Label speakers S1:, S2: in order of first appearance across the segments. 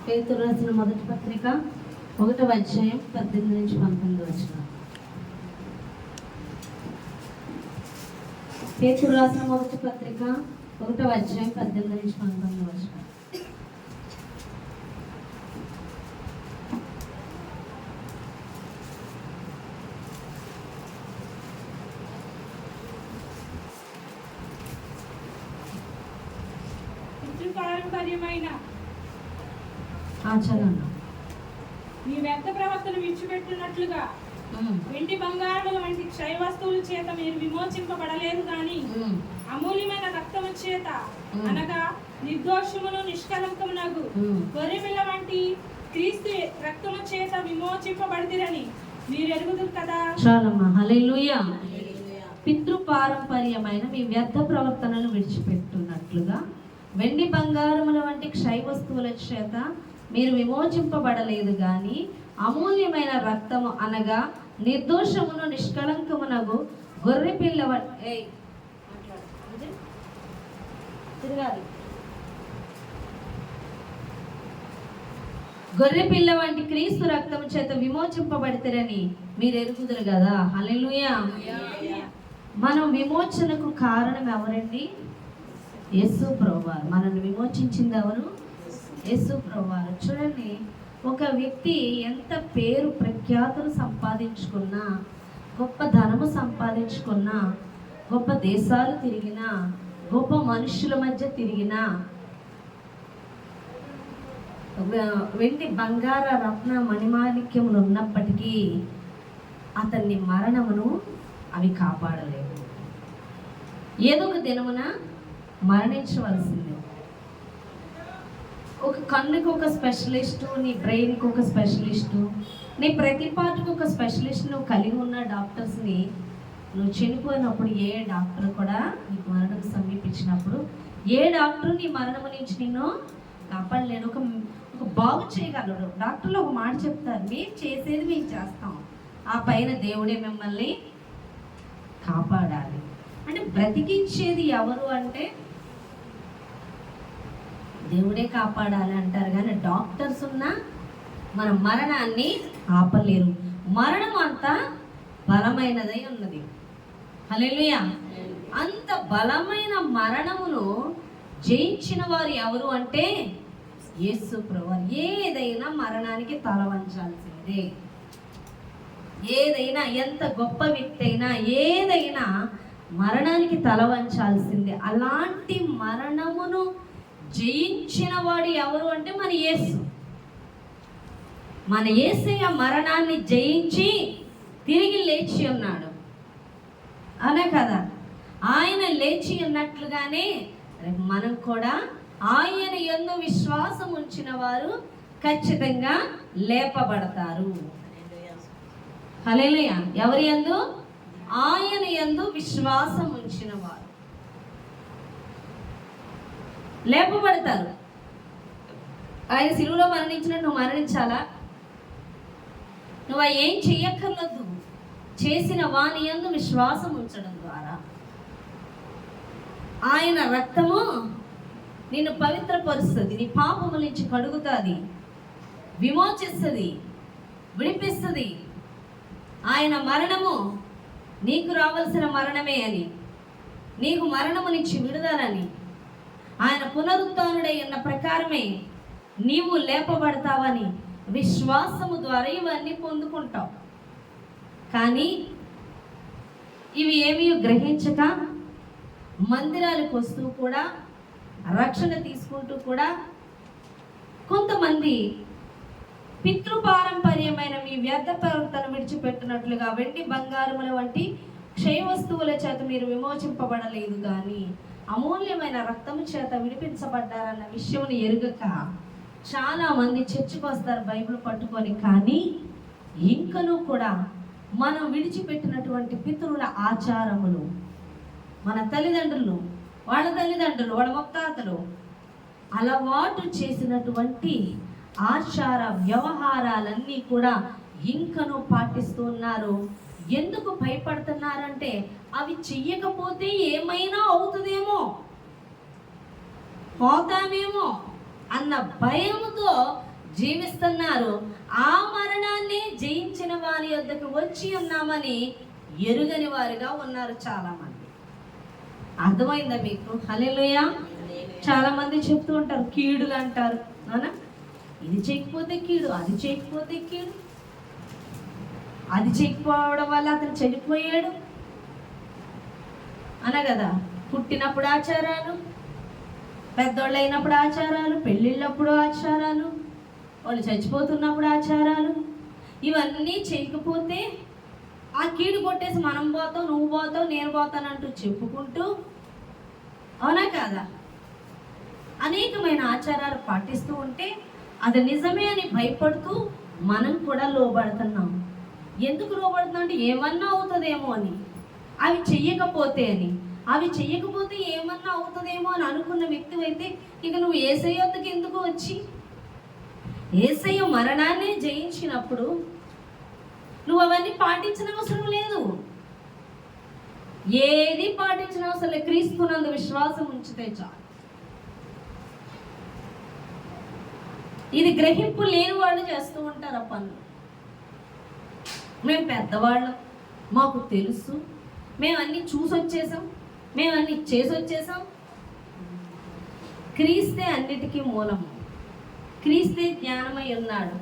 S1: పేతురు రాసిన మొదటి పత్రిక 1వ అధ్యాయం 18 నుంచి 19 వచనం. పేతురు రాసిన మొదటి పత్రిక 1వ అధ్యాయం 18 నుంచి 19 వచనం.
S2: పారంపర్యమైన
S1: చదవండి.
S2: మీ వ్యర్థ ప్రవర్తన విడిచిపెట్టినట్లుగా వెండి బంగారముల వంటి క్షయ వస్తువుల చేత మీరు విమోచింపబడలేదు గాని అమూల్యమైన రక్తము చేత అనగా నిర్దోషమును నిష్కలంకమునగు గొర్రెపిల్ల వంటి క్రీస్తు రక్తము చేత విమోచింపబడితిరని మీరు ఎరుగుదురు కదా.
S1: చాలమ్మా. హల్లెలూయా. పితృపారంపర్యమైన మీ వ్యర్థ ప్రవర్తనను విడిచిపెట్టున్నట్లుగా వెండి బంగారముల వంటి క్షయ వస్తువుల చేత మీరు విమోచింపబడలేదు గాని అమూల్యమైన రక్తము అనగా నిర్దోషమును నిష్కళంకమునగు గొర్రె పిల్ల గొర్రె పిల్ల వంటి క్రీస్తు రక్తము చేత విమోచింపబడితేరని మీరు ఎరుగుదురు కదా. హల్లెలూయా. మనం విమోచనకు కారణం ఎవరండి? యేసు ప్రభువారు. మనల్ని విమోచించింది ఎవరు? యేసు ప్రభువారు. చూడండి, ఒక వ్యక్తి ఎంత పేరు ప్రఖ్యాతులు సంపాదించుకున్నా, గొప్ప ధనము సంపాదించుకున్నా, గొప్ప దేశాలు తిరిగినా, గొప్ప మనుషుల మధ్య తిరిగినా, వెండి బంగార రత్న మణిమాణిక్యములు ఉన్నప్పటికీ అతన్ని మరణమును అవి కాపాడలేవు. ఏదో ఒక దినమున మరణించవలసిందే. ఒక కన్నుకి ఒక స్పెషలిస్టు, నీ బ్రెయిన్కి ఒక స్పెషలిస్టు, నీ ప్రతి పార్ట్కి ఒక స్పెషలిస్ట్ నువ్వు కలిగి ఉన్న డాక్టర్స్ని నువ్వు చనిపోయినప్పుడు ఏ డాక్టర్ కూడా నీకు మరణం సమీపించినప్పుడు ఏ డాక్టర్ నీ మరణం నుంచి నిన్ను కాపాడలేను. ఒక బాగు చేయగలరు. డాక్టర్లు ఒక మాట చెప్తారు, మేము చేసేది మేము చేస్తాం, ఆ పైన దేవుడే మిమ్మల్ని కాపాడాలి. అంటే బ్రతికించేది ఎవరు అంటే దేవుడే కాపాడాలి అంటారు, కానీ డాక్టర్స్ ఉన్నా మన మరణాన్ని ఆపలేరు. మరణం అంత బలమైనదై ఉన్నది. హల్లెలూయా. అంత బలమైన మరణమును జయించిన వారు ఎవరు అంటే యేసు ప్రభువు. ఏదైనా మరణానికి తల వంచాల్సిందే. ఏదైనా, ఎంత గొప్ప వ్యక్తి అయినా ఏదైనా మరణానికి తల వంచాల్సిందే. అలాంటి మరణమును జయించిన వాడు ఎవరు అంటే మన యేసు. మన యేసయ్య మరణాన్ని జయించి తిరిగి లేచి ఉన్నాడు, అనే కదా. ఆయన లేచి ఉన్నట్లుగానే మనం కూడా ఆయన యందు విశ్వాసం ఉంచిన వారు ఖచ్చితంగా లేపబడతారు. హల్లెలూయా. ఎవరి యందు? ఆయన యందు విశ్వాసం ఉంచిన వారు లేపబడతారు. ఆయన సిలువలో మరణించినట్టు నువ్వు మరణించాలా? నువ్వు ఏం చెయ్యక్కర్లేదు. చేసిన వాని యందు విశ్వాసం ఉంచడం ద్వారా ఆయన రక్తము నిన్ను పవిత్రపరుస్తుంది, నీ పాపముల నుంచి కడుగుతుంది, విమోచిస్తుంది, విడిపిస్తుంది. ఆయన మరణము నీకు రావాల్సిన మరణమే అని, నీకు మరణము నుంచి విడుదలని, ఆయన పునరుత్థానుడై ఉన్న ప్రకారమే నీవు లేపబడతావని విశ్వాసము ద్వారా ఇవన్నీ పొందుకుంటావు. కానీ ఇవి ఏమీ గ్రహించక మందిరాలకు వస్తూ కూడా, రక్షణ తీసుకుంటూ కూడా కొంతమంది పితృపారంపర్యమైన మీ వ్యర్థ ప్రవర్తన విడిచిపెట్టినట్లుగా వెండి బంగారముల వంటి క్షయ వస్తువుల చేత మీరు విమోచింపబడలేదు కానీ అమూల్యమైన రక్తము చేత విడిపించబడ్డారన్న విషయం ఎరుగక చాలా మంది చర్చికి వస్తారు బైబిల్ పట్టుకొని. కానీ ఇంకనూ కూడా మనం విడిచిపెట్టినటువంటి పితరుల ఆచారములు, మన తల్లిదండ్రులు, వాళ్ళ తల్లిదండ్రులు, వాళ్ళ ముత్తాతలు అలవాటు చేసినటువంటి ఆచార వ్యవహారాలన్నీ కూడా ఇంకనూ పాటిస్తూ ఉన్నారు. ఎందుకు భయపడుతున్నారంటే అవి చెయ్యకపోతే ఏమైనా అవుతుందేమో, పోతామేమో అన్న భయంతో జీవిస్తున్నారు. ఆ మరణాన్ని జయించిన వారి యొద్దకు వచ్చి ఉన్నామని ఎరుగని వారిగా ఉన్నారు చాలా మంది. అర్థమైందా మీకు? హల్లెలూయా. చాలా మంది చెప్తూ ఉంటారు, కీడులు అంటారు. అవునా? ఇది చేయకపోతే కీడు, అది చేయకపోతే కీడు, అది చేయకపోవడం వల్ల అతను చనిపోయాడు అన కదా. పుట్టినప్పుడు ఆచారాలు, పెద్దోళ్ళు అయినప్పుడు ఆచారాలు, పెళ్ళిళ్ళప్పుడు ఆచారాలు, వాళ్ళు చచ్చిపోతున్నప్పుడు ఆచారాలు, ఇవన్నీ చేయకపోతే ఆ కీడు కొట్టేసి మనం పోతాం, నువ్వు పోతావు, నేను పోతానంటూ చెప్పుకుంటూ, అవునా కాదా, అనేకమైన ఆచారాలు పాటిస్తూ ఉంటే అది నిజమే అని భయపడుతూ మనం కూడా లోబడుతున్నాం. ఎందుకు లోబడుతున్నాం అంటే ఏమన్నా అవుతుందేమో అని, అవి చెయ్యకపోతే అని. అవి చెయ్యకపోతే ఏమన్నా అవుతుందేమో అని అనుకున్న వ్యక్తివైతే ఇక నువ్వు యేసయ్య వద్దకు ఎందుకు వచ్చి, యేసయ్య మరణాన్ని జయించినప్పుడు నువ్వు అవన్నీ పాటించిన అవసరం లేదు. ఏది పాటించిన అవసరం లేదు. క్రీస్తునందు విశ్వాసం ఉంచితే చాలు. ఇది గ్రహింపు లేని వాళ్ళు చేస్తూ ఉంటారు ఆ పనులు. మేము పెద్దవాళ్ళం, మాకు తెలుసు, మేము అన్నీ చూసి వచ్చేసాం, మేము అన్నీ చేసి వచ్చేసాం. క్రీస్తే అన్నిటికీ మూలము, క్రీస్తే జ్ఞానమై ఉన్నాడు,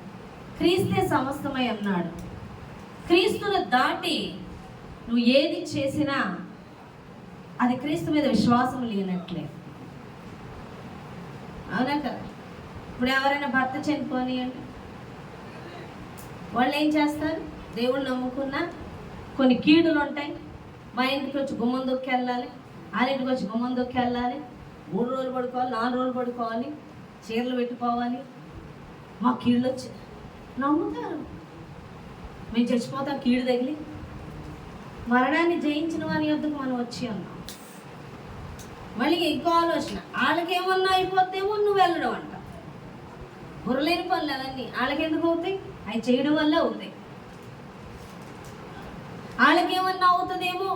S1: క్రీస్తే సమస్తమై ఉన్నాడు. క్రీస్తును దాటి నువ్వు ఏది చేసినా అది క్రీస్తు మీద విశ్వాసం లేనట్లే. అవునా కదా? ఇప్పుడు ఎవరైనా భర్త చనిపోనియండి, వాళ్ళు ఏం చేస్తారు? దేవుళ్ళు నమ్ముకున్నా కొన్ని కీడులు ఉంటాయి. మా ఇంటికి వచ్చి గుమ్మం దొక్కి వెళ్ళాలి, ఆరింటికి వచ్చి గుమ్మం దొక్కి వెళ్ళాలి, 3 రోజులు పడుకోవాలి, 4 రోజులు పడుకోవాలి, చీరలు పెట్టుకోవాలి. మా కీళ్ళు వచ్చి నమ్ముతారు. మేము చచ్చిపోతాం కీడు తగిలి. మరణాన్ని జయించిన వారి వద్దకు మనం వచ్చి ఉన్నాం. మళ్ళీ ఇంకో ఆలోచన, వాళ్ళకేమన్నా అయిపోతేమో నువ్వు వెళ్ళడం అంట. బుర్రలేని పనులు అవన్నీ వాళ్ళకి ఎందుకు అవుతాయి? అవి చేయడం వల్ల అవుతాయి. వాళ్ళకేమన్నా అవుతుందేమో,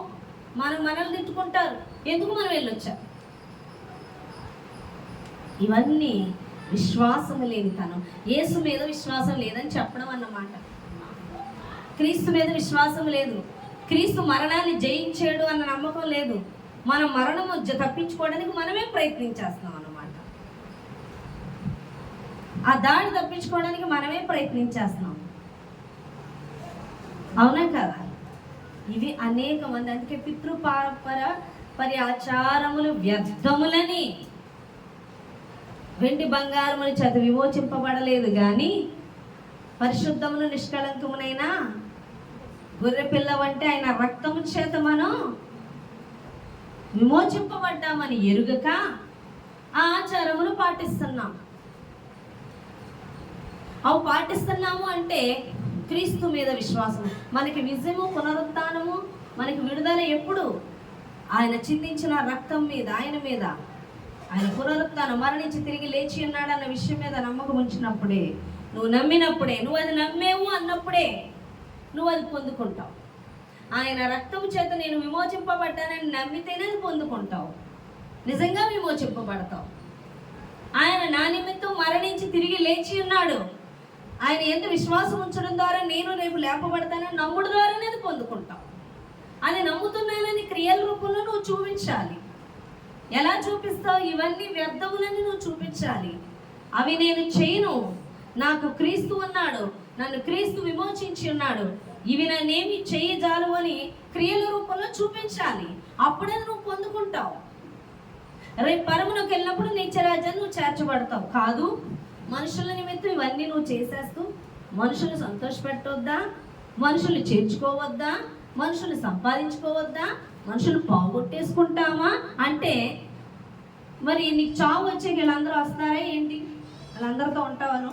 S1: మనల్ని తిట్టుకుంటారు, ఎందుకు మనం వెళ్ళొచ్చా? ఇవన్నీ విశ్వాసం లేనితనం. యేసు మీద విశ్వాసం లేదని చెప్పడం అన్నమాట. క్రీస్తు మీద విశ్వాసం లేదు, క్రీస్తు మరణాన్ని జయించాడు అన్న నమ్మకం లేదు. మనం మరణము తప్పించుకోవడానికి మనమే ప్రయత్నించేస్తున్నాం అన్నమాట. ఆ దాడి తప్పించుకోవడానికి మనమే ప్రయత్నించేస్తున్నాం. అవునా కదా? ఇవి అనేక మంది, అందుకే పితృపరి ఆచారములు వ్యర్థములని, వెండి బంగారములు చేత విమోచింపబడలేదు కానీ పరిశుద్ధమును నిష్కళంకమునైనా గొర్రె పిల్ల వంటి ఆయన రక్తము చేత మనం విమోచింపబడ్డామని ఎరుగక ఆ ఆచారములు పాటిస్తున్నాం. అవి పాటిస్తున్నాము అంటే క్రీస్తు మీద విశ్వాసం. మనకి నిజము, పునరుత్థానము, మనకి విడుదల ఎప్పుడు? ఆయన చిందించిన రక్తం మీద, ఆయన మీద, ఆయన పునరుత్థానం, మరణించి తిరిగి లేచి ఉన్నాడు అన్న విషయం మీద నమ్మకం ఉంచినప్పుడే, నువ్వు నమ్మినప్పుడే, నువ్వు అది నమ్మేవు అన్నప్పుడే నువ్వు అది పొందుకుంటావు. ఆయన రక్తం చేత నేను విమోచింపబడ్డానని నమ్మితేనే అది పొందుకుంటావు, నిజంగా విమోచింపబడతావు. ఆయన నా నిమిత్తం మరణించి తిరిగి లేచి ఉన్నాడు, ఆయన ఎంత విశ్వాసం ఉంచడం ద్వారా నేను రేపు లేపబడతానని నమ్ముడు ద్వారానే అది పొందుకుంటావు. అది నమ్ముతున్నానని క్రియల రూపంలో నువ్వు చూపించాలి. ఎలా చూపిస్తావు? ఇవన్నీ వ్యర్థములని నువ్వు చూపించాలి. అవి నేను చేయను, నాకు క్రీస్తు ఉన్నాడు, నన్ను క్రీస్తు విమోచించి ఉన్నాడు, ఇవి నన్నేమి చేయజాలు అని క్రియల రూపంలో చూపించాలి. అప్పుడే నువ్వు పొందుకుంటావు. రేపు పరమునకు వెళ్ళినప్పుడు నిత్యరాజ్యాన్ని నువ్వు చేర్చబడతావు. కాదు, మనుషుల నిమిత్తం ఇవన్నీ నువ్వు చేసేస్తూ మనుషులు సంతోషపెట్టొద్దా, మనుషులు చేర్చుకోవద్దా, మనుషులు సంపాదించుకోవద్దా, మనుషులు పోగొట్టేసుకుంటామా అంటే మరి నీకు చావు వచ్చే వీళ్ళందరూ వస్తారా ఏంటి? వాళ్ళందరితో ఉంటావాను?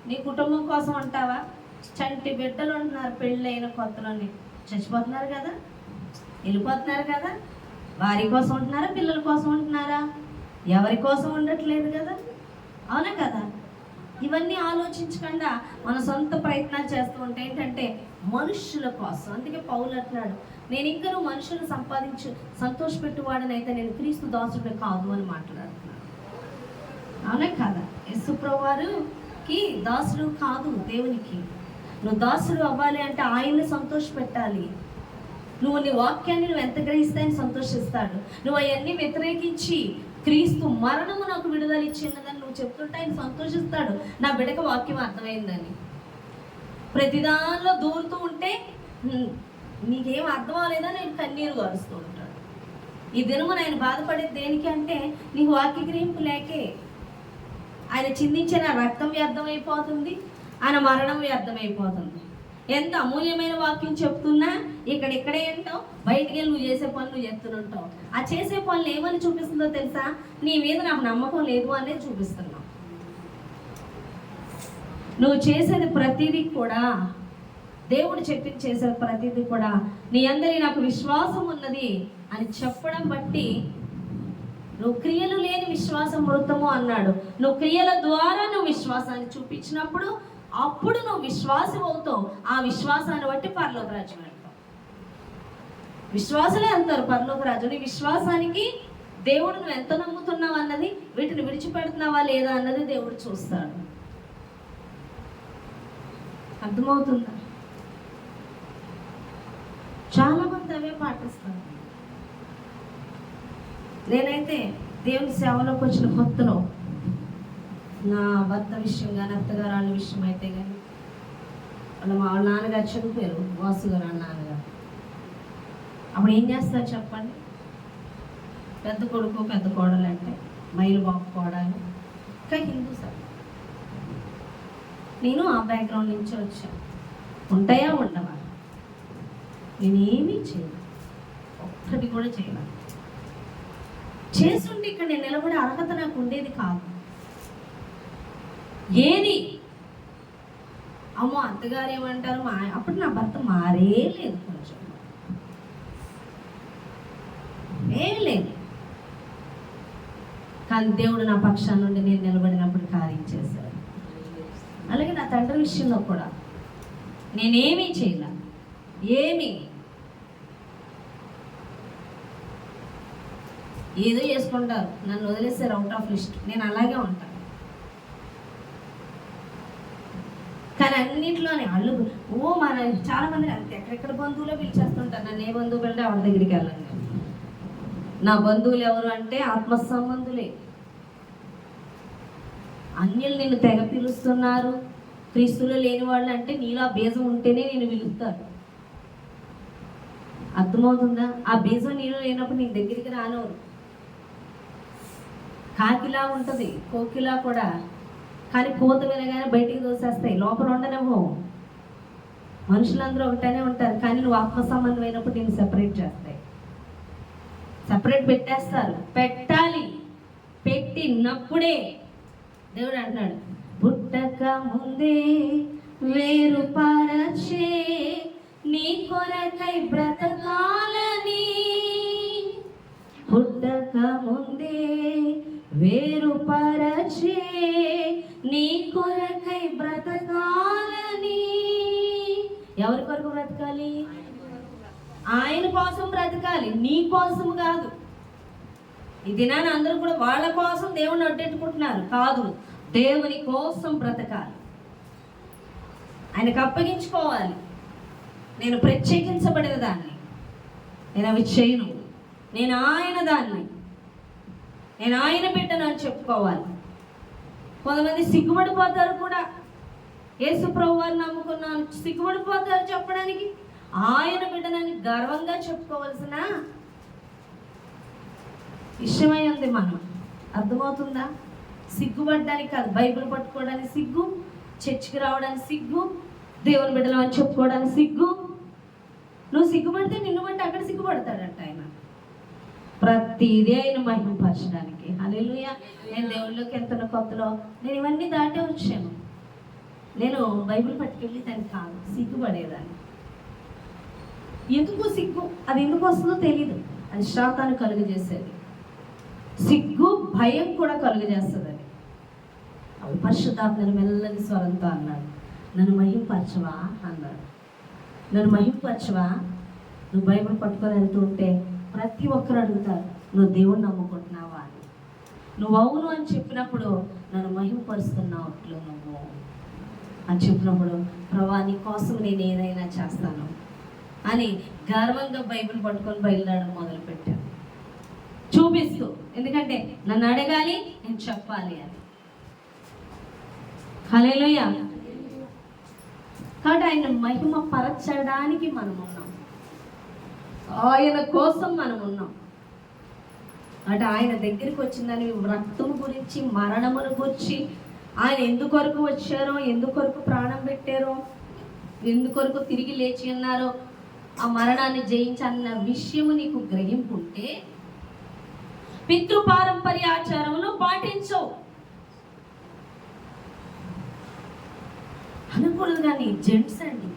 S1: నీ కుటుంబం కోసం ఉంటావా? చంటి బిడ్డలు ఉంటున్నారు, పెళ్ళైన కొత్తలోని చచ్చిపోతున్నారు కదా, వెళ్ళిపోతున్నారు కదా. వారి కోసం ఉంటున్నారా, పిల్లల కోసం ఉంటున్నారా? ఎవరి కోసం ఉండట్లేదు కదా. అవునా కదా? ఇవన్నీ ఆలోచించకుండా మన సొంత ప్రయత్నాలు చేస్తూ ఉంటే ఏంటంటే మనుషుల కోసం. అందుకే పౌలు అంటున్నాడు, నేను ఇంకా మనుషులు సంపాదించు సంతోషపెట్టువాడనైతే నేను క్రీస్తు దాసుడు కాదు అని మాట్లాడుతున్నాడు. అవునా కదా? యేసు ప్రభువారు కి దాసుడు కాదు. దేవునికి నువ్వు దాసుడు అవ్వాలి అంటే ఆయన్ని సంతోష పెట్టాలి. నువ్వు నీ వాక్యాన్ని నువ్వు ఎంత గ్రహిస్తే ఆయన సంతోషిస్తాడు. నువ్వు అవన్నీ వ్యతిరేకించి క్రీస్తు మరణము నాకు విడుదల ఇచ్చినదని నువ్వు చెప్తుంటే ఆయన సంతోషిస్తాడు. నా బిడ్డకు వాక్యం అర్థమైందని. ప్రతిదానిలో దూరుతూ ఉంటే నీకేం అర్థం అవ్వలేదని నేను కన్నీరు గారుస్తూ ఉంటాడు. ఈ దినమున ఆయన బాధపడేది దేనికి అంటే నీకు వాక్య గ్రహింపు లేకే. ఆయన చిందించిన రక్తం వ్యర్థమైపోతుంది, ఆయన మరణం వ్యర్థమైపోతుంది. ఎంత అమూల్యమైన వాక్యం చెప్తున్నా ఇక్కడే ఏంటో బయటికి వెళ్ళి నువ్వు చేసే పనులు చేస్తుంటావు. ఆ చేసే పనులు ఏమని చూపిస్తుందో తెలుసా? నీ మీద నాకు నమ్మకం లేదు అనేది చూపిస్తున్నావు. నువ్వు చేసేది ప్రతిదీ కూడా దేవుడు చెప్పి చేసేది ప్రతిదీ కూడా నీ అందరి నాకు విశ్వాసం ఉన్నది అని చెప్పడం బట్టి నువ్వు క్రియలు లేని విశ్వాసం మృతము అన్నాడు. నువ్వు క్రియల ద్వారా నువ్వు విశ్వాసాన్ని చూపించినప్పుడు అప్పుడు నువ్వు విశ్వాసం అవుతావు. ఆ విశ్వాసాన్ని బట్టి పరలోక రాజ్యం వెళ్తావు. విశ్వాసలే అంటారు పరలోక రాజ్యం. నీ విశ్వాసానికి దేవుడు నువ్వు ఎంత నమ్ముతున్నావు అన్నది, వీటిని విడిచిపెడుతున్నావా లేదా అన్నది దేవుడు చూస్తాడు. అర్థమవుతుందా? చాలా మంది అవే పాటిస్తారు. నేనైతే దేవుని సేవలోకి వచ్చిన కొత్తలో నా భర్త విషయం కానీ అత్తగారు వాళ్ళ విషయం అయితే కానీ వాళ్ళ నాన్నగారు చనిపోయారు, వాసు గారు వాళ్ళ నాన్నగారు. అప్పుడు ఏం చేస్తారు చెప్పండి? పెద్ద కొడుకు పెద్ద కోడలు అంటే మైలు బాబు కోడలు ఇంకా హిందూ సార్. నేను ఆ బ్యాక్గ్రౌండ్ నుంచి వచ్చాను. ఉంటాయా ఉండవా? నేనేమీ చేయను, ఒక్కటి కూడా చేయను. చేస్తుంటే ఇక్కడ నేను నిలబడే అర్హత నాకు ఉండేది కాదు. ఏది అమ్మో అత్తగారు ఏమంటారు అప్పుడు నా భర్త మారే లేదు, కొంచెం ఏం లేదు. కానీ దేవుడు నా పక్షాన నుండి నేను నిలబడినప్పుడు కార్యం చేశాడు. అలాగే నా తండ్రి విషయంలో కూడా నేనేమీ చేయలే. ఏదో చేసుకుంటారు, నన్ను వదిలేస్తారు అవుట్ ఆఫ్ లిస్ట్. నేను అలాగే ఉంటాను. కానీ అన్నింటిలోనే వాళ్ళు మన చాలా మంది అంతే ఎక్కడెక్కడ బంధువులో పిలిచేస్తుంటారు. నన్ను ఏ బంధువు వెళ్తే ఆవిడ దగ్గరికి వెళ్ళండి. నా బంధువులు ఎవరు అంటే ఆత్మ సంబంధులే. అన్యులు నిన్ను తెగ పిలుస్తున్నారు. క్రీస్తులో లేని వాళ్ళు అంటే నీలో ఆ బీజం ఉంటేనే నేను పిలుస్తాను. అర్థమవుతుందా? ఆ బీజం నీలో లేనప్పుడు నీ దగ్గరికి రానవరు. కాకిలా ఉంటుంది, కోకిలా కూడా. కానీ కోత వినగానే బయటికి దోసేస్తాయి, లోపల ఉండనేమో. మనుషులందరూ ఒకటనే ఉంటారు, కానీ నువ్వు ఆత్మ సంబంధం అయినప్పుడు నేను సెపరేట్ చేస్తాయి. సెపరేట్ పెట్టేస్తారు. పెట్టాలి. పెట్టినప్పుడే దేవుడు అంటున్నాడు, పుట్టక ముందే వేరుపరచే నీ కొరకై బ్రతకాలని. పుట్టక ముందే వేరుపరచే నీ కొరకై బ్రతకాలని. ఎవరి కొరకు బ్రతకాలి? ఆయన కోసం బ్రతకాలి, నీ కోసం కాదు. ఈ దినాన్ని అందరూ కూడా వాళ్ళ కోసం దేవుని అడ్డెట్టుకుంటున్నారు. కాదు, దేవుని కోసం బ్రతకాలి. ఆయనకు అప్పగించుకోవాలి. నేను ప్రత్యేకించబడిన దాన్ని, నేను అవి చేయను, నేను ఆయన దాన్ని, నేను ఆయన బిడ్డను అని చెప్పుకోవాలి. కొంతమంది సిగ్గుపడిపోతారు కూడా. యేసు ప్రభువు వారిని నమ్ముకున్నాను, సిగ్గుపడిపోతారు చెప్పడానికి. ఆయన బిడ్డనని గర్వంగా చెప్పుకోవాల్సిన విషయమై ఉంది. మనం అర్థమవుతుందా? సిగ్గుపడడానికి కాదు, బైబిల్ పట్టుకోవడానికి సిగ్గు, చర్చికి రావడానికి సిగ్గు, దేవుని బిడ్డలు అని చెప్పుకోవడానికి సిగ్గు. నువ్వు సిగ్గుపడితే నిన్ను బట్టి అక్కడ సిగ్గుపడతాడంట ఆయన. ప్రతిదీ ఆయన మహిమపరచడానికి. హల్లెలూయా. నేను దేవుళ్ళలోకి వెళ్తున్న కొత్తలో నేను ఇవన్నీ దాటే వచ్చాను. నేను బైబిల్ పట్టుకెళ్ళి దాన్ని కాదు, సిగ్గుపడేదాన్ని. ఎందుకు సిగ్గు? అది ఎందుకు వస్తుందో తెలీదు. అది శాతాన్ని కలుగజేసేది. సిగ్గు భయం కూడా కలుగజేస్తుంది. అది అవి పరిశుద్ధాత్మని మెల్లని స్వరంతో అన్నాడు, నన్ను మహింపరచవా అన్నాడు. నన్ను మహింపరచవా? నువ్వు బైబిల్ పట్టుకొని వెళ్తూ ఉంటే ప్రతి ఒక్కరు అడుగుతారు, నువ్వు దేవుణ్ణి నమ్ముకుంటున్నావా అని. నువ్వు అవును అని చెప్పినప్పుడు నన్ను మహిమపరుస్తున్నావు నువ్వు అని చెప్పినప్పుడు ప్రభా నీ కోసం నేను ఏదైనా చేస్తాను అని గర్వంగా బైబిల్ పట్టుకొని బయలుదేరడం మొదలుపెట్టాను, చూపిస్తూ. ఎందుకంటే నన్ను అడగాలి, నేను చెప్పాలి అని. హల్లెలూయా. కాబట్టి ఆయన మహిమ పరచడానికి మనం ఉన్నాం, ఆయన కోసం మనం ఉన్నాం. అంటే ఆయన దగ్గరికి వచ్చిందని రక్తం గురించి, మరణమును గురించి, ఆయన ఎందుకొరకు వచ్చారో, ఎందుకొరకు ప్రాణం పెట్టారో, ఎందుకొరకు తిరిగి లేచి ఉన్నారో, ఆ మరణాన్ని జయించన్న విషయము నీకు గ్రహింపుంటే పితృపారంపర్య ఆచారమును పాటించవు అనకూడదు. కానీ జెంట్స్ అండి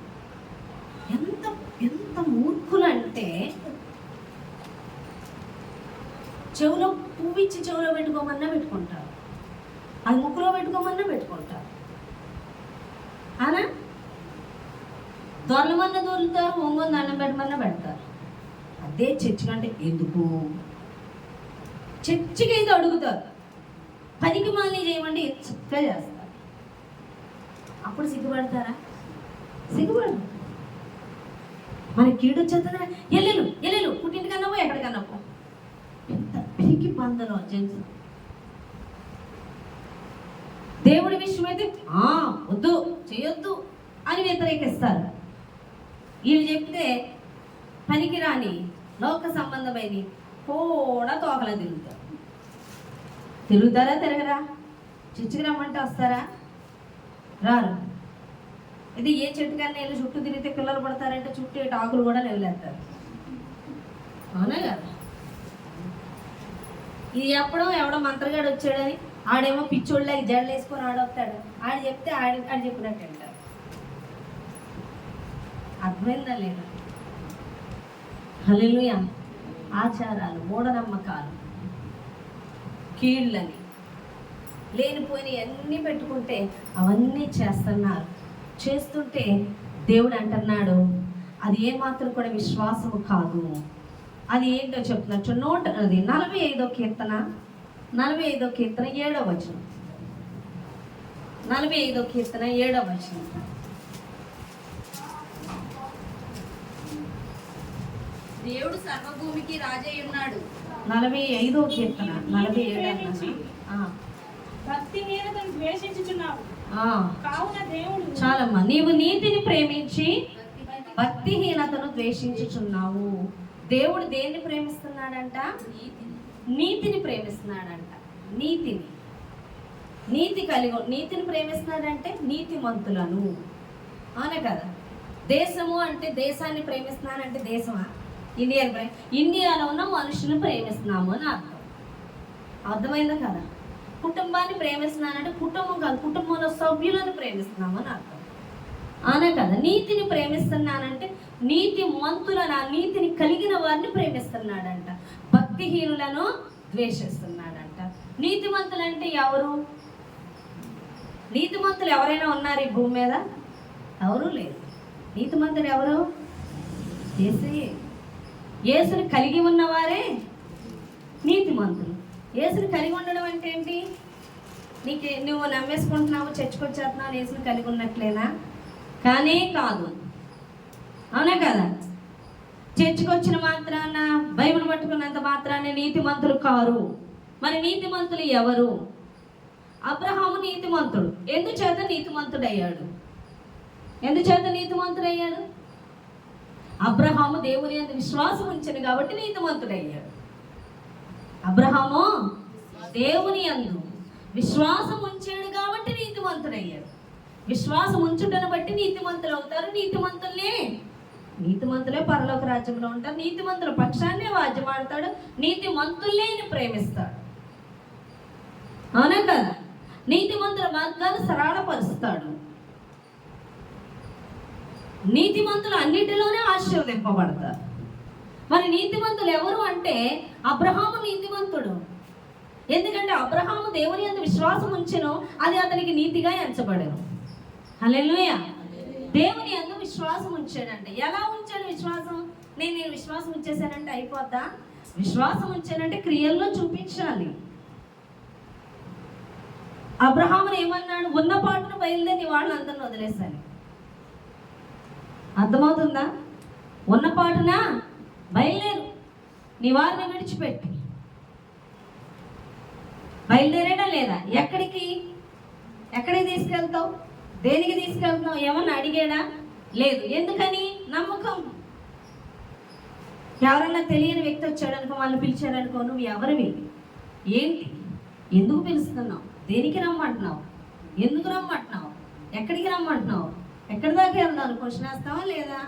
S1: ఎంత ఎంత మూర్ఖులు అంటే, చెవులో పువ్వు ఇచ్చి చెవులో పెట్టుకోమన్నా పెట్టుకుంటారు, అది ముక్కులో పెట్టుకోమన్నా పెట్టుకుంటారు. అవునా? దొరలమన్నా దొరుకుతారు, ఒంగొని దండం పెట్టమన్నా పెడతారు. అదే చర్చి కంటే ఎందుకు చర్చికి అయితే అడుగుతారు, పనికి మాలి చేయమంటే చక్కగా చేస్తారు. అప్పుడు సిగ్గుపడతారా? సిగ్గుపడరు. మన కీడు వచ్చేస్తుందా? ఎల్లెలు పుట్టింటికన్నా పో, ఎక్కడికన్నా పో. ఎంత పిరికి బంధలో జెంట్స్. దేవుడి విషయం అయితే వద్దు, చేయొద్దు అని వ్యతిరేకిస్తారు. వీళ్ళు చెప్తే పనికి రాని లోక సంబంధమైన కూడా తోకలా తిరుగుతారా? తిరగరా? చర్చికి రమ్మంటే వస్తారా? రారు. ఇది ఏ చెట్టు కన్నా వీళ్ళు చుట్టూ తిరిగితే పిల్లలు పడతారంటే చుట్టూ ఆకులు కూడా నిలలేస్తారు. అవునా కదా? ఇది చెప్పడం ఎవడో మంత్రగాడు వచ్చాడని ఆడేమో పిచ్చోళ్ళకి జడలు వేసుకొని ఆడొస్తాడు, ఆడు చెప్తే ఆడు చెప్పినట్టు అంటారు. అర్థమైందా లేదా? హల్లెలూయా. ఆచారాలు, మూఢనమ్మకాలు, కీళ్ళని, లేనిపోయిన అన్నీ పెట్టుకుంటే అవన్నీ చేస్తుంటే దేవుడు అంటున్నాడు అది ఏమాత్రం కూడా విశ్వాసము కాదు. అది ఏంటో చెప్తున్నట్టు అది 45వ కీర్తన 7వ వచనం. 45వ కీర్తన 7వ వచనం.
S3: దేవుడు సర్వభూమికి రాజై ఉన్నాడు.
S1: 45వ కీర్తన 47.
S2: భక్తిహీనతను ద్వేషించుచున్నావు కావున దేవుడు.
S1: చాలమ్మా, నీవు నీతిని ప్రేమించి భక్తిహీనతను ద్వేషించుచున్నావు. దేవుడు దేన్ని ప్రేమిస్తున్నాడంట? నీతిని ప్రేమిస్తున్నాడంట. నీతిని ప్రేమిస్తున్నాడంటే నీతిమంతులను. అవునే కదా? దేశము అంటే దేశాన్ని ప్రేమిస్తున్నానంటే దేశమా? ఇండియాలో ఉన్న మనుషులను ప్రేమిస్తున్నాము అని అర్థం. అర్థమైందా కదా? కుటుంబాన్ని ప్రేమిస్తున్నానంటే కుటుంబం కాదు, కుటుంబంలో సభ్యులను ప్రేమిస్తున్నాము అని అర్థం. అవునా కదా? నీతిని ప్రేమిస్తున్నానంటే నీతిమంతులను, ఆ నీతిని కలిగిన వారిని ప్రేమిస్తున్నాడంట. భక్తిహీనులను ద్వేషిస్తున్నాడంట. నీతిమంతులు అంటే ఎవరు? నీతిమంతులు ఎవరైనా ఉన్నారు ఈ భూమి మీద? ఎవరూ లేరు. నీతిమంతులు ఎవరు? యేసుని కలిగి ఉన్నవారే నీతిమంతులు. యేసుని కలిగి ఉండడం అంటే ఏంటి? నువ్వు నమ్మేసుకుంటున్నావు, చర్చకొచ్చేస్తున్నావు, యేసుని కలిగి ఉన్నట్లేనా? కానీ కాదు. అవునా కదా? చర్చికి వచ్చిన మాత్రాన, బైబిల్ పట్టుకున్నంత మాత్రాన్ని నీతిమంతులు కారు. మరి నీతిమంతులు ఎవరు? అబ్రహాము నీతిమంతుడు. ఎందుచేత నీతిమంతుడయ్యాడు? అబ్రహాము దేవుని యందు విశ్వాసం ఉంచాడు కాబట్టి నీతిమంతుడయ్యాడు. అబ్రహాము దేవుని యందు విశ్వాసం ఉంచాడు కాబట్టి నీతిమంతుడయ్యాడు. విశ్వాసం ఉంచుటను బట్టి నీతిమంతులు అవుతారు. నీతిమంతులే పరలోక రాజ్యంలో ఉంటారు. నీతిమంతుల పక్షాన్నే వాద్యమాడతాడు. నీతిమంతుల్నే ప్రేమిస్తాడు. అవునా కదా? నీతిమంతుల మార్గాలు సరళపరుస్తాడు. నీతిమంతులు అన్నిటిలోనే ఆశీర్వదింపబడతారు. మరి నీతిమంతులు ఎవరు అంటే అబ్రహాము నీతిమంతుడు. ఎందుకంటే అబ్రహాము దేవుని యందు విశ్వాసం ఉంచెను, అది అతనికి నీతిగా ఎంచబడెను. హల్లెలూయా. దేవుని యందు విశ్వాసం ఉంచాడంటే ఎలా ఉంచాడు విశ్వాసం? నేను విశ్వాసం ఉంచేసానంటే అయిపోద్దా? విశ్వాసం ఉంచానంటే క్రియల్లో చూపించాలి. అబ్రహామును ఏమన్నాడు? ఉన్న పాటును బయలుదేరి నీ వాళ్ళని అందరిని వదిలేశాను. అర్థమవుతుందా? ఉన్న పాటున బయలుదేరు, నీ వారిని విడిచిపెట్టి. బయలుదేరాడా లేదా? ఎక్కడికి తీసుకెళ్తావు? దేనికి తీసుకెళ్తావు? ఏమన్నా అడిగాడా? లేదు. ఎందుకని? నమ్మకం. ఎవరన్నా తెలియని వ్యక్తి వచ్చాడనుకో, వాళ్ళు పిలిచాడనుకో, నువ్వు ఎవరివి, ఏంటి, ఎందుకు పిలుస్తున్నావు, దేనికి రమ్మంటున్నావు, ఎందుకు రమ్మంటున్నావు, ఎక్కడికి రమ్మంటున్నావు, ఎక్కడి దాకా వెళ్దాం క్వశ్చన్ వేస్తావా లేదా?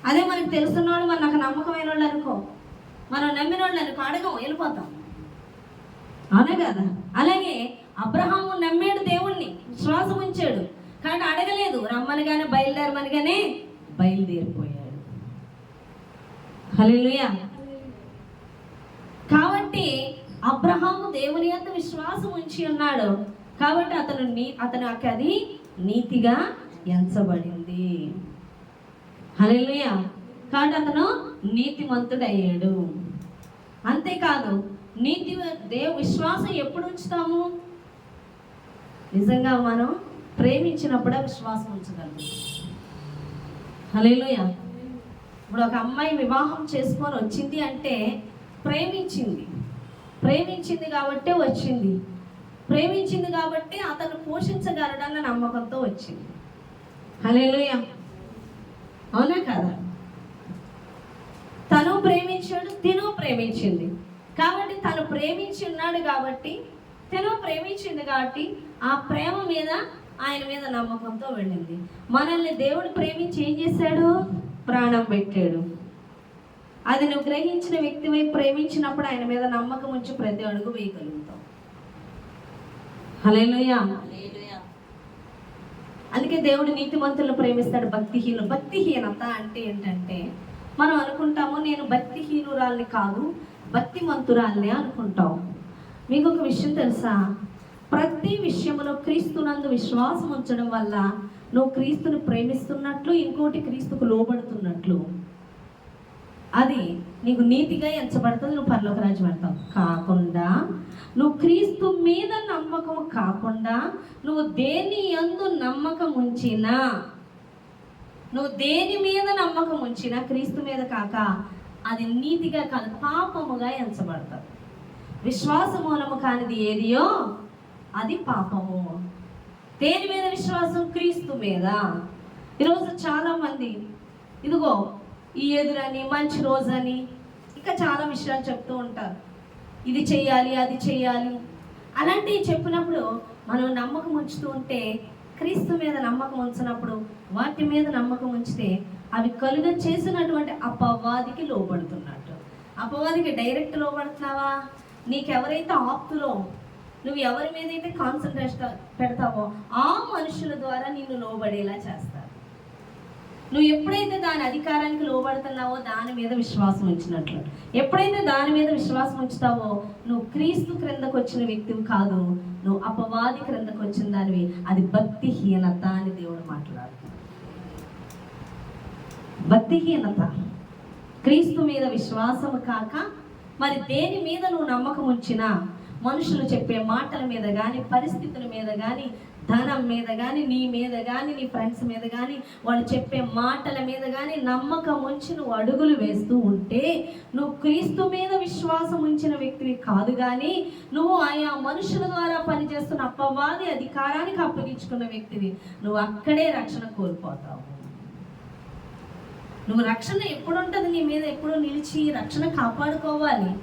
S1: అదే మనకు తెలుసున్నవాడు, నాకు నమ్మకమైన వాళ్ళు అనుకో, మనం నమ్మిన వాళ్ళు అనుకో, అడగం, వెళ్ళిపోతాం. అవునా కదా? అలాగే అబ్రహాము నమ్మాడు దేవుణ్ణి, విశ్వాసం ఉంచాడు, కానీ అడగలేదు. రమ్మనగానే బయలుదేరమనగానే బయలుదేరిపోయాడు. హల్లెలూయా. కాబట్టి అబ్రహాము దేవుని యందు విశ్వాసం ఉంచి ఉన్నాడు కాబట్టి అతనికి అది నీతిగా ఎంచబడింది. హల్లెలూయా. కాబట్టి అతను నీతిమంతుడయ్యాడు. అంతేకాదు, విశ్వాసం ఎప్పుడు ఉంచుతాము? నిజంగా మనం ప్రేమించినప్పుడే విశ్వాసం ఉంచగలము. హల్లెలూయా. ఇప్పుడు ఒక అమ్మాయి వివాహం చేసుకొని వచ్చింది అంటే ప్రేమించింది కాబట్టే వచ్చింది. ప్రేమించింది కాబట్టి అతను పోషించగలడన్న నమ్మకంతో వచ్చింది. హల్లెలూయా. అవునా కదా? తను ప్రేమించాడు, తిను ప్రేమించింది కాబట్టి, తను ప్రేమించి ఉన్నాడు కాబట్టి, తిను ప్రేమించింది కాబట్టి ఆ ప్రేమ మీద, ఆయన మీద నమ్మకంతో వెళ్ళింది. మనల్ని దేవుడు ప్రేమించి ఏం చేశాడు? ప్రాణం పెట్టాడు. అది నువ్వు గ్రహించిన వ్యక్తివై ప్రేమించినప్పుడు ఆయన మీద నమ్మకం ఉంచి ప్రతి అడుగు వేయగలుగుతావు. హల్లెలూయా. అందుకే దేవుడు నీతిమంతులను ప్రేమిస్తాడు, భక్తిహీనత అంటే ఏంటంటే, మనం అనుకుంటాము నేను భక్తిహీనురాల్ని కాదు, భక్తిమంతురాల్ని అనుకుంటాం. మీకు ఒక విషయం తెలుసా? ప్రతి విషయంలో క్రీస్తునందు విశ్వాసం ఉంచడం వల్ల నువ్వు క్రీస్తుని ప్రేమిస్తున్నట్లు, ఇంకోటి క్రీస్తుకు లోబడుతున్నట్లు, అది నీకు నీతిగా ఎంచబడుతుంది. నువ్వు పరలోక రాజ్యం వెళ్తావు. కాకుండా నువ్వు క్రీస్తు మీద నమ్మకం కాకుండా, నువ్వు దేని యందు నమ్మకం ఉంచినా, నువ్వు దేని మీద నమ్మకం ఉంచినా క్రీస్తు మీద కాక, అది నీతిగా కాదు, పాపముగా ఎంచబడతావు. విశ్వాస మూలము కానిది ఏదియో అది పాపము. దేని మీద విశ్వాసం? క్రీస్తు మీద. ఈరోజు చాలా మంది ఇదిగో ఈ ఎదురని, మంచి రోజని, ఇంకా చాలా విషయాలు చెప్తూ ఉంటారు. ఇది చెయ్యాలి, అది చెయ్యాలి, అలాంటివి చెప్పినప్పుడు మనం నమ్మకం ఉంచుతూ ఉంటే, క్రీస్తు మీద నమ్మకం ఉంచినప్పుడు, వాటి మీద నమ్మకం ఉంచితే అవి కలుగ చేసినటువంటి అపవాదికి లోబడుతున్నట్టు. అపవాదికి డైరెక్ట్ లోబడుతున్నావా? నీకెవరైతే ఆప్తులో, నువ్వు ఎవరి మీద అయితే కాన్సన్ట్రేషన్ పెడతావో ఆ మనుషుల ద్వారా నిన్ను లోబడేలా చేస్తారు. నువ్వు ఎప్పుడైతే దాని అధికారానికి లోబడుతున్నావో దాని మీద విశ్వాసం ఉంచినట్లు. ఎప్పుడైతే దాని మీద విశ్వాసం ఉంచుతావో నువ్వు క్రీస్తు క్రిందకు వచ్చిన వ్యక్తివి కాదు, నువ్వు అపవాది క్రిందకు వచ్చిన దానివి. అది భక్తిహీనత అని దేవుడు మాట్లాడుతున్నాడు. భక్తిహీనత. క్రీస్తు మీద విశ్వాసం కాక మరి దేని మీద నువ్వు నమ్మకం ఉంచినా, మనుషులు చెప్పే మాటల మీద కానీ, పరిస్థితుల మీద కానీ, ధనం మీద కానీ, నీ మీద కానీ, నీ ఫ్రెండ్స్ మీద కానీ, వాళ్ళు చెప్పే మాటల మీద కానీ నమ్మకం ఉంచి నువ్వు అడుగులు వేస్తూ ఉంటే నువ్వు క్రీస్తు మీద విశ్వాసం ఉంచిన వ్యక్తివి కాదు. కానీ నువ్వు ఆయా మనుషుల ద్వారా పనిచేస్తున్న అపవాది అధికారానికి అప్పగించుకున్న వ్యక్తివి. నువ్వు అక్కడే రక్షణ కోల్పోతావు. నువ్వు రక్షణ ఎప్పుడు ఉంటుంది నీ మీద, ఎప్పుడు నిలిచి రక్షణ కాపాడుకోవాలి.